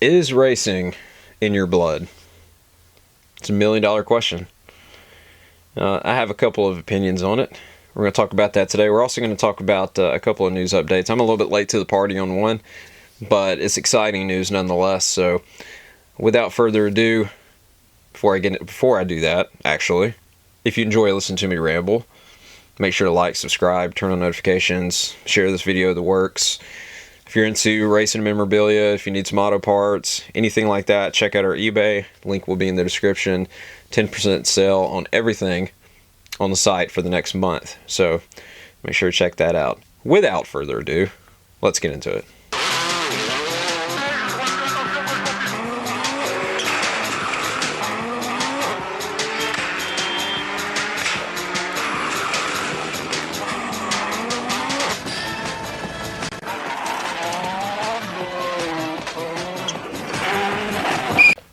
Is racing in your blood? It's $1 million question. I have a couple of opinions on it. We're going to talk about that today. We're also going to talk about a couple of news updates. I'm a little bit late to the party on one, but it's exciting news nonetheless. So without further ado, before I do that, actually, if you enjoy listening to me ramble, make sure to like, subscribe, turn on notifications, share this video, the works. If you're into racing memorabilia, if you need some auto parts, anything like that, check out our eBay. Link will be in the description. 10% sale on everything on the site for the next month. So make sure to check that out. Without further ado, let's get into it.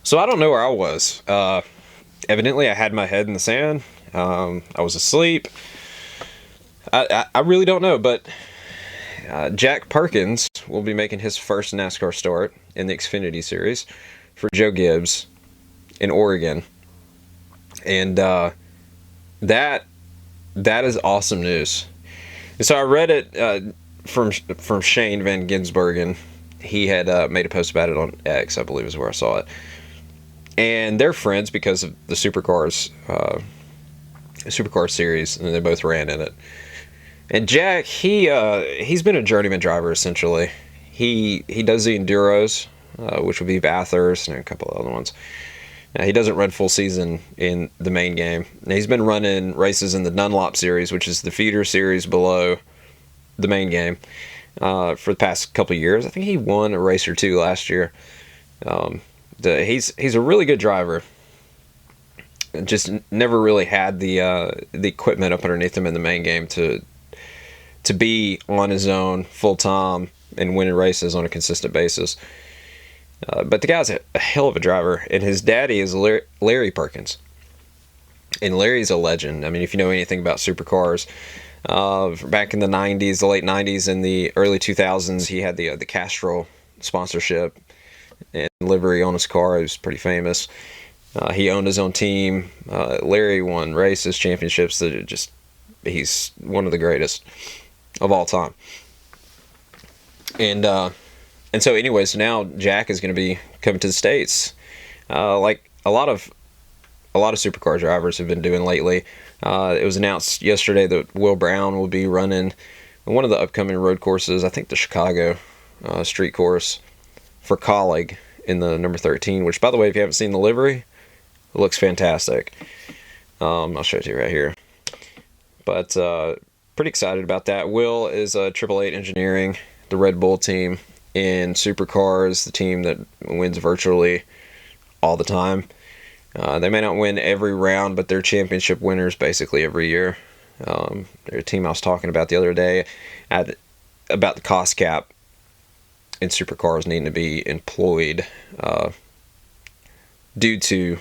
So I don't know where I was. Evidently, I had my head in the sand. I was asleep. I really don't know, but Jack Perkins will be making his first NASCAR start in the Xfinity Series for Joe Gibbs in Oregon. And that is awesome news. And so I read it from Shane Van Gisbergen. He had made a post about it on X, I believe is where I saw it. And they're friends because of the Supercar series, and they both ran in it. And Jack, he's been a journeyman driver essentially. He does the enduros, which would be Bathurst and a couple of other ones. Now, he doesn't run full season in the main game. Now, he's been running races in the Dunlop series, which is the feeder series below the main game, for the past couple of years. I think he won a race or two last year. He's a really good driver. Just never really had the equipment up underneath him in the main game to be on his own full time and winning races on a consistent basis. But the guy's a hell of a driver, and his daddy is Larry Perkins, and Larry's a legend. I mean, if you know anything about supercars, back in the '90s, the late '90s, and the early 2000s, he had the Castrol sponsorship and livery on his car. It was pretty famous. He owned his own team. Larry won races, championships. He's one of the greatest of all time. And so anyways, now Jack is going to be coming to the States, like a lot of supercar drivers have been doing lately. It was announced yesterday that Will Brown will be running one of the upcoming road courses. I think the Chicago street course for Colleague in the number 13, which, by the way, if you haven't seen the livery, it looks fantastic. I'll show it to you right here. But pretty excited about that. Will is 888 Engineering, the Red Bull team in supercars, the team that wins virtually all the time. They may not win every round, but they're championship winners basically every year. They're a team I was talking about the other day about the cost cap in supercars needing to be employed due to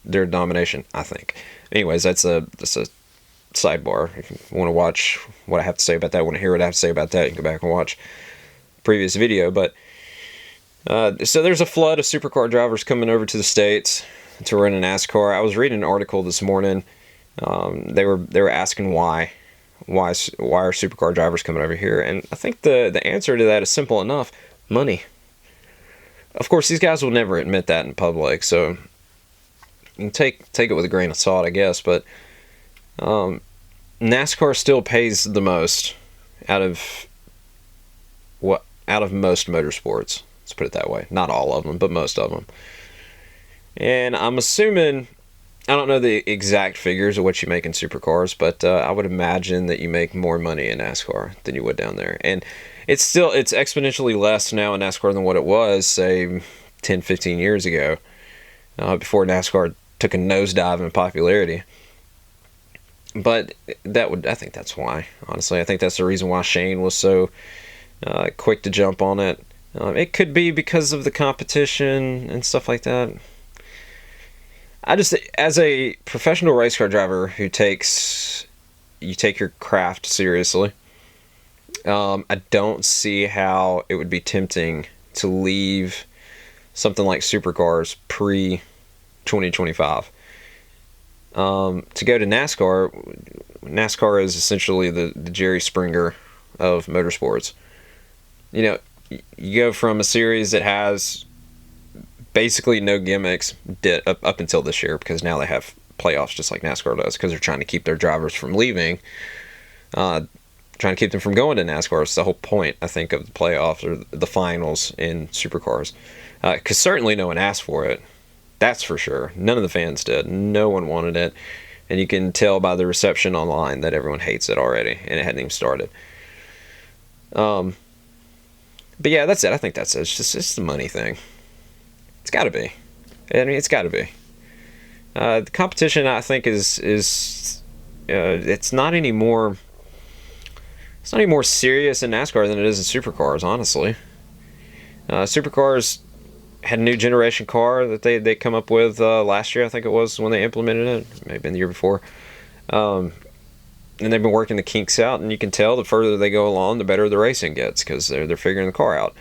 their domination, I think. Anyways, that's a sidebar. If you want to watch what I have to say about that, want to hear what I have to say about that, you can go back and watch the previous video. But so there's a flood of supercar drivers coming over to the States to run a NASCAR. I was reading an article this morning. They were asking why are supercar drivers coming over here, and I think the answer to that is simple enough: money. Of course, these guys will never admit that in public, so you can take it with a grain of salt, I guess. But NASCAR still pays the most out of most motorsports. Let's put it that way. Not all of them, but most of them. And I'm assuming, I don't know the exact figures of what you make in supercars, but I would imagine that you make more money in NASCAR than you would down there. And it's exponentially less now in NASCAR than what it was, say, 10, 15 years ago, before NASCAR took a nosedive in popularity. But I think that's why, honestly. I think that's the reason why Shane was so quick to jump on it. It could be because of the competition and stuff like that. As a professional race car driver who you take your craft seriously, I don't see how it would be tempting to leave something like supercars pre 2025. To go to NASCAR is essentially the Jerry Springer of motorsports. You know, you go from a series that has basically no gimmicks up until this year, because now they have playoffs just like NASCAR does, because they're trying to keep their drivers from leaving, trying to keep them from going to NASCAR. It's the whole point, I think, of the playoffs or the finals in supercars, because certainly no one asked for it. That's for sure. None of the fans did. No one wanted it. And you can tell by the reception online that everyone hates it already, and it hadn't even started. But yeah, that's it. I think that's it. It's the money thing. It's got to be. I mean, it's got to be. The competition, I think, is it's not any more. It's not any more serious in NASCAR than it is in supercars, honestly. Supercars had a new generation car that they come up with last year, I think it was, when they implemented it. It may have been the year before. And they've been working the kinks out, and you can tell the further they go along, the better the racing gets, because they're figuring the car out.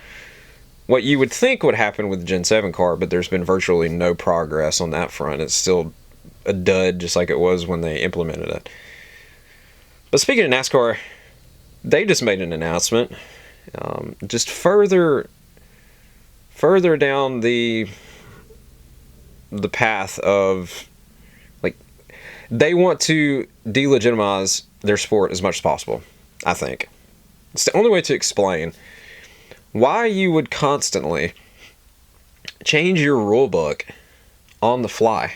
What you would think would happen with the Gen 7 car, but there's been virtually no progress on that front. It's still a dud, just like it was when they implemented it. But speaking of NASCAR, they just made an announcement. Just further down the path of, like, they want to delegitimize their sport as much as possible, I think. It's the only way to explain why you would constantly change your rule book on the fly.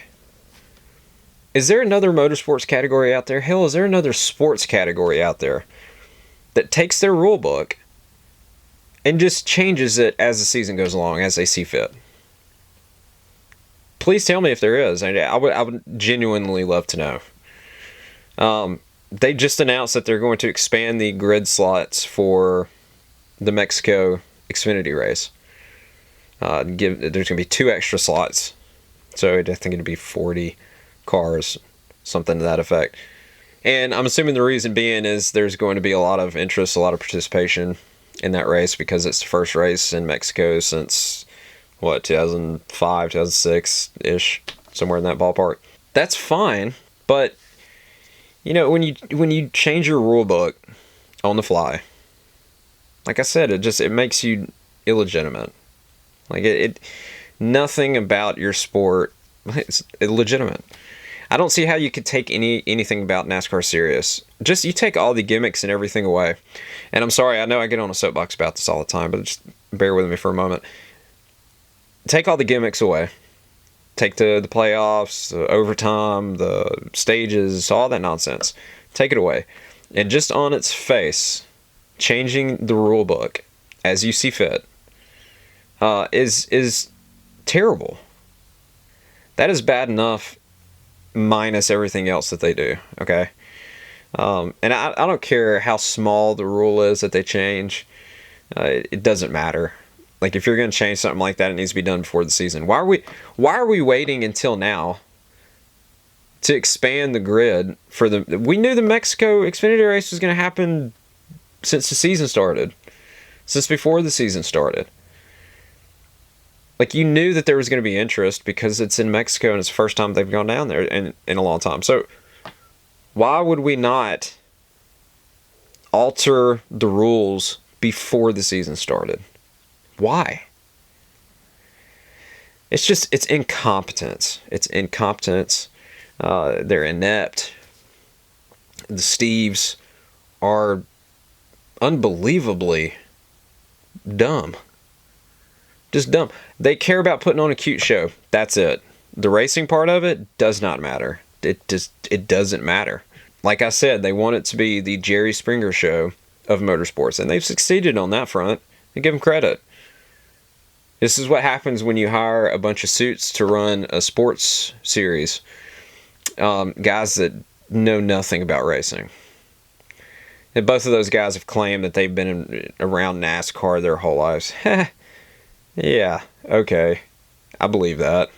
Is there another motorsports category out there? Hell, is there another sports category out there that takes their rule book and just changes it as the season goes along, as they see fit? Please tell me if there is. I would genuinely love to know. They just announced that they're going to expand the grid slots for the Mexico Xfinity race. There's going to be 2 extra slots, so I think it'd be 40 cars, something to that effect. And I'm assuming the reason being is there's going to be a lot of interest, a lot of participation in that race, because it's the first race in Mexico since, 2005, 2006-ish, somewhere in that ballpark. That's fine, but you know, when you change your rule book on the fly, like I said, it makes you illegitimate. Like it nothing about your sport is illegitimate. I don't see how you could take anything about NASCAR serious. Just, you take all the gimmicks and everything away. And I'm sorry, I know I get on a soapbox about this all the time, but just bear with me for a moment. Take all the gimmicks away. Take the playoffs, the overtime, the stages, all that nonsense. Take it away. And just on its face, changing the rule book as you see fit is terrible. That is bad enough, minus everything else that they do, okay? And I don't care how small the rule is that they change. It doesn't matter. Like, if you're going to change something like that, it needs to be done before the season. Why are we waiting until now to expand the grid for the... We knew the Mexico Xfinity race was going to happen since the season started. Since before the season started. Like, you knew that there was going to be interest because it's in Mexico and it's the first time they've gone down there in a long time. So, why would we not alter the rules before the season started? Why? It's incompetence. It's incompetence. They're inept. The Steves are unbelievably dumb. Just dumb. They care about putting on a cute show. That's it. The racing part of it does not matter. It doesn't matter. Like I said, they want it to be the Jerry Springer show of motorsports, and they've succeeded on that front. I give them credit. This is what happens when you hire a bunch of suits to run a sports series. Guys that know nothing about racing. And both of those guys have claimed that they've been around NASCAR their whole lives. Yeah, okay. I believe that.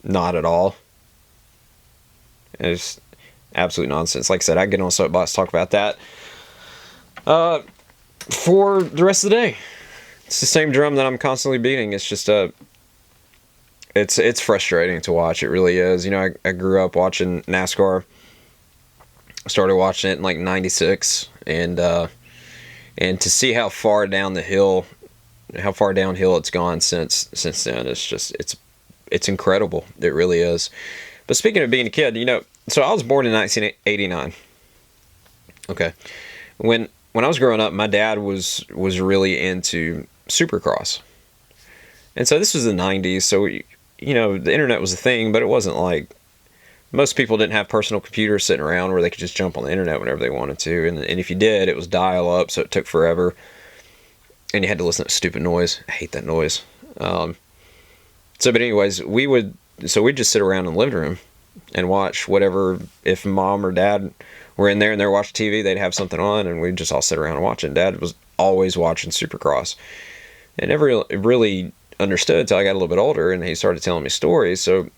Not at all. It's absolute nonsense. Like I said, I get on a soapbox to talk about that for the rest of the day. it's the same drum that I'm constantly beating. It's just it's frustrating to watch. It really is. You know, I grew up watching NASCAR. Started watching it in like '96, and to see how far downhill it's gone since then, it's incredible. It really is. But speaking of being a kid, you know, so I was born in 1989. Okay, when I was growing up, my dad was really into Supercross, and so this was the '90s. So you know, the internet was a thing, but it wasn't like most people didn't have personal computers sitting around where they could just jump on the internet whenever they wanted to. And if you did, it was dial up, so it took forever. And you had to listen to stupid noise. I hate that noise. But anyways, we'd just sit around in the living room and watch whatever. If mom or dad were in there and they're watching TV, they'd have something on, and we'd just all sit around and watch it. Dad was always watching Supercross. I never really understood until I got a little bit older, and he started telling me stories. So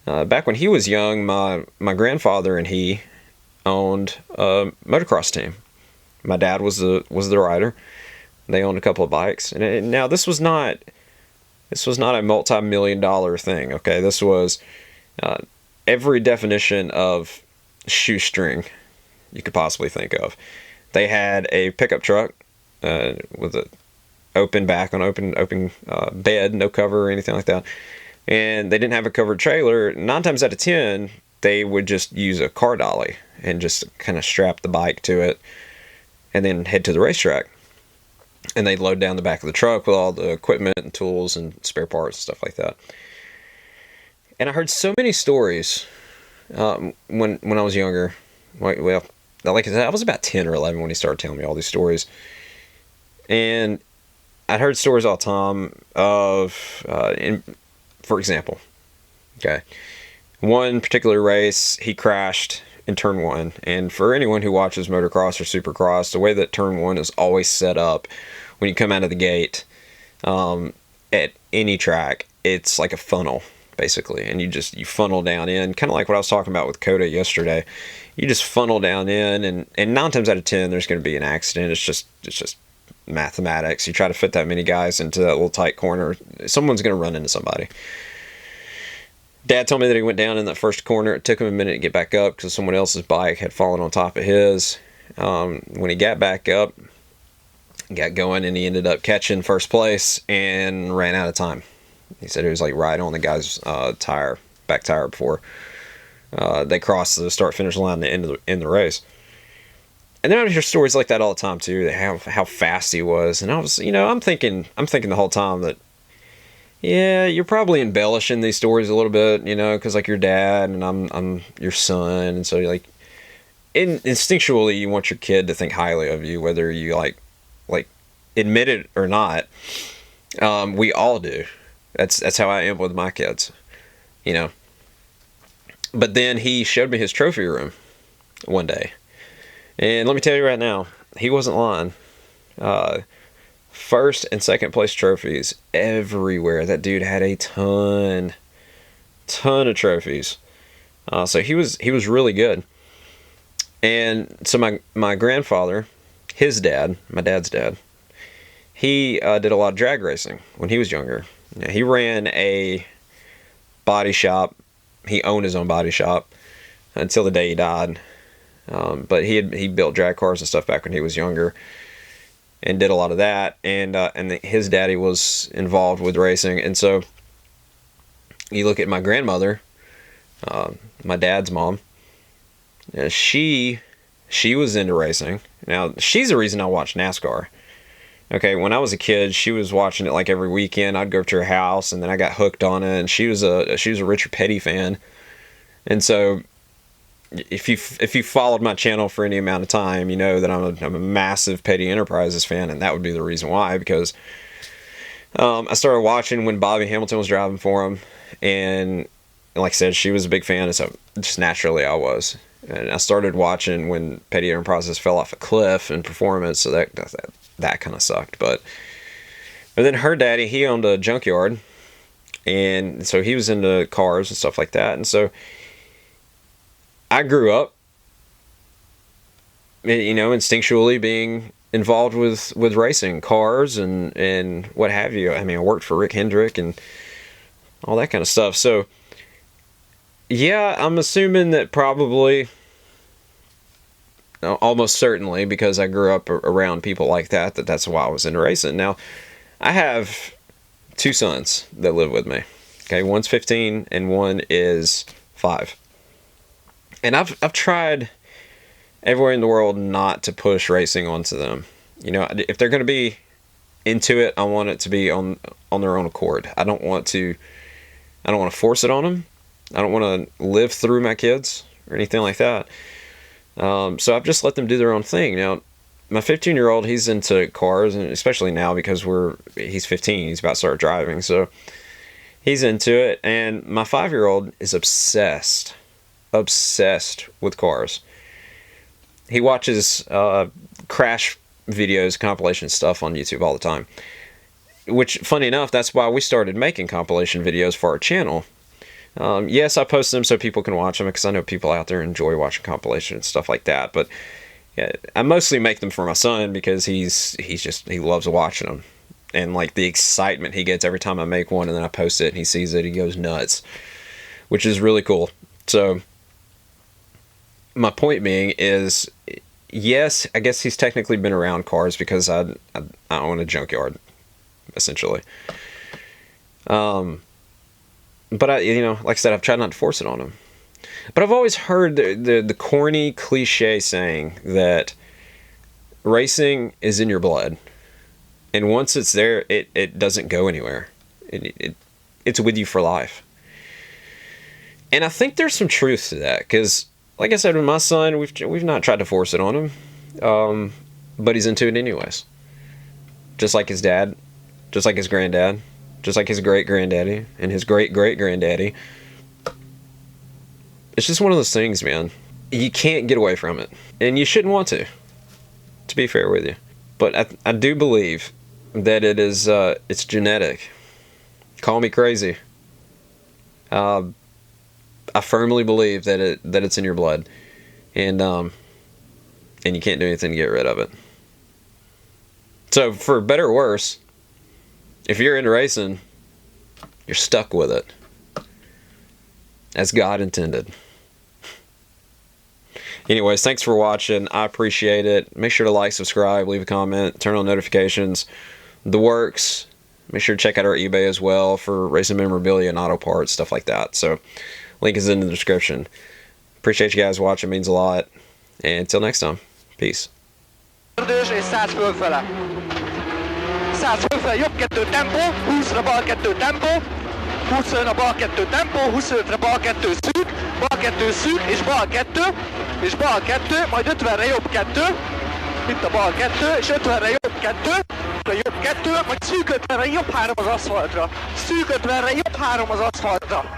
back when he was young, my grandfather and he owned a motocross team. My dad was the rider. They owned a couple of bikes, and now this was not a multi-million-dollar thing. Okay, this was every definition of shoestring you could possibly think of. They had a pickup truck with a open back on open bed, no cover or anything like that. And they didn't have a covered trailer. 9 times out of 10, they would just use a car dolly and just kind of strap the bike to it and then head to the racetrack. And they'd load down the back of the truck with all the equipment and tools and spare parts and stuff like that. And I heard so many stories when I was younger. Well, like I said, I was about 10 or 11 when he started telling me all these stories. And I'd heard stories all the time of... For example, okay, one particular race, he crashed in turn 1. And for anyone who watches motocross or supercross, the way that turn 1 is always set up, when you come out of the gate at any track, it's like a funnel, basically. And you funnel down in, kind of like what I was talking about with Coda yesterday. You just funnel down in, and 9 times out of 10, there's going to be an accident. It's just mathematics. You try to fit that many guys into that little tight corner, someone's going to run into somebody. Dad told me that he went down in that first corner. It took him a minute to get back up because someone else's bike had fallen on top of his. When he got back up, got going, and he ended up catching first place and ran out of time. He said it was like right on the guy's back tire before they crossed the start-finish line to end the race. And then I would hear stories like that all the time too, how fast he was. And I was, I'm thinking the whole time that, yeah, you're probably embellishing these stories a little bit, because like your dad and I'm your son, and so you're like, instinctually you want your kid to think highly of you, whether you like admit it or not. We all do. That's how I am with my kids, But then he showed me his trophy room one day. And let me tell you right now, he wasn't lying. First and second place trophies everywhere. That dude had a ton of trophies. So he was really good. And so my grandfather, his dad, my dad's dad, he did a lot of drag racing when he was younger. He ran a body shop. He owned his own body shop until the day he died. But he built drag cars and stuff back when he was younger, and did a lot of that. And his daddy was involved with racing. And so you look at my grandmother, my dad's mom. She was into racing. Now she's the reason I watched NASCAR. Okay, when I was a kid, she was watching it like every weekend. I'd go up to her house, and then I got hooked on it. And she was a Richard Petty fan, and so. If you followed my channel for any amount of time, you know that I'm a massive Petty Enterprises fan, and that would be the reason why. Because I started watching when Bobby Hamilton was driving for him, and like I said, she was a big fan, and so just naturally I was. And I started watching when Petty Enterprises fell off a cliff in performance, so that kind of sucked. But then her daddy, he owned a junkyard, and so he was into cars and stuff like that, and so. I grew up, instinctually being involved with racing cars and what have you. I mean, I worked for Rick Hendrick and all that kind of stuff. So yeah, I'm assuming that probably, almost certainly, because I grew up around people like that, that's why I was into racing. Now, I have 2 sons that live with me. Okay, one's 15 and one is 5. And I've tried everywhere in the world not to push racing onto them. You know, if they're going to be into it, I want it to be on their own accord. I don't want to force it on them. I don't want to live through my kids or anything like that. So I've just let them do their own thing. Now, my 15-year-old, he's into cars, and especially now because he's 15, he's about to start driving, so he's into it. And my 5-year-old is obsessed with cars. He watches crash videos, compilation stuff on YouTube all the time. Which, funny enough, that's why we started making compilation videos for our channel. Yes, I post them so people can watch them because I know people out there enjoy watching compilation and stuff like that. But yeah, I mostly make them for my son because he loves watching them, and like the excitement he gets every time I make one and then I post it and he sees it, he goes nuts, which is really cool. So my point being is, yes, I guess he's technically been around cars because I own a junkyard, essentially. But like I said, I've tried not to force it on him. But I've always heard the corny cliche saying that racing is in your blood, and once it's there, it doesn't go anywhere. It's with you for life. And I think there's some truth to that, because like I said, with my son, we've not tried to force it on him, but he's into it anyways. Just like his dad, just like his granddad, just like his great-granddaddy and his great-great-granddaddy. It's just one of those things, man. You can't get away from it, and you shouldn't want to be fair with you. But I do believe that it's genetic. Call me crazy. I firmly believe that it's in your blood, and you can't do anything to get rid of it. So, for better or worse, if you're into racing, you're stuck with it, as God intended. Anyways, thanks for watching. I appreciate it. Make sure to like, subscribe, leave a comment, turn on notifications. The works. Make sure to check out our eBay as well for racing memorabilia and auto parts, stuff like that. So, link is in the description. Appreciate you guys watching. It means a lot. And until next time, peace. 100 fölfele, jobb 2 tempó, 20-ra bal 2 tempó, 25-ra bal 2 tempó, 25-re bal 2 szűk, bal 2 szűk, és bal 2, és bal 2, majd 50-re jobb 2, itt a bal 2, és 50-re jobb 2, majd szűk 50-re jobb 3 az aszfaltra, szűk 50-re jobb 3 az aszfaltra.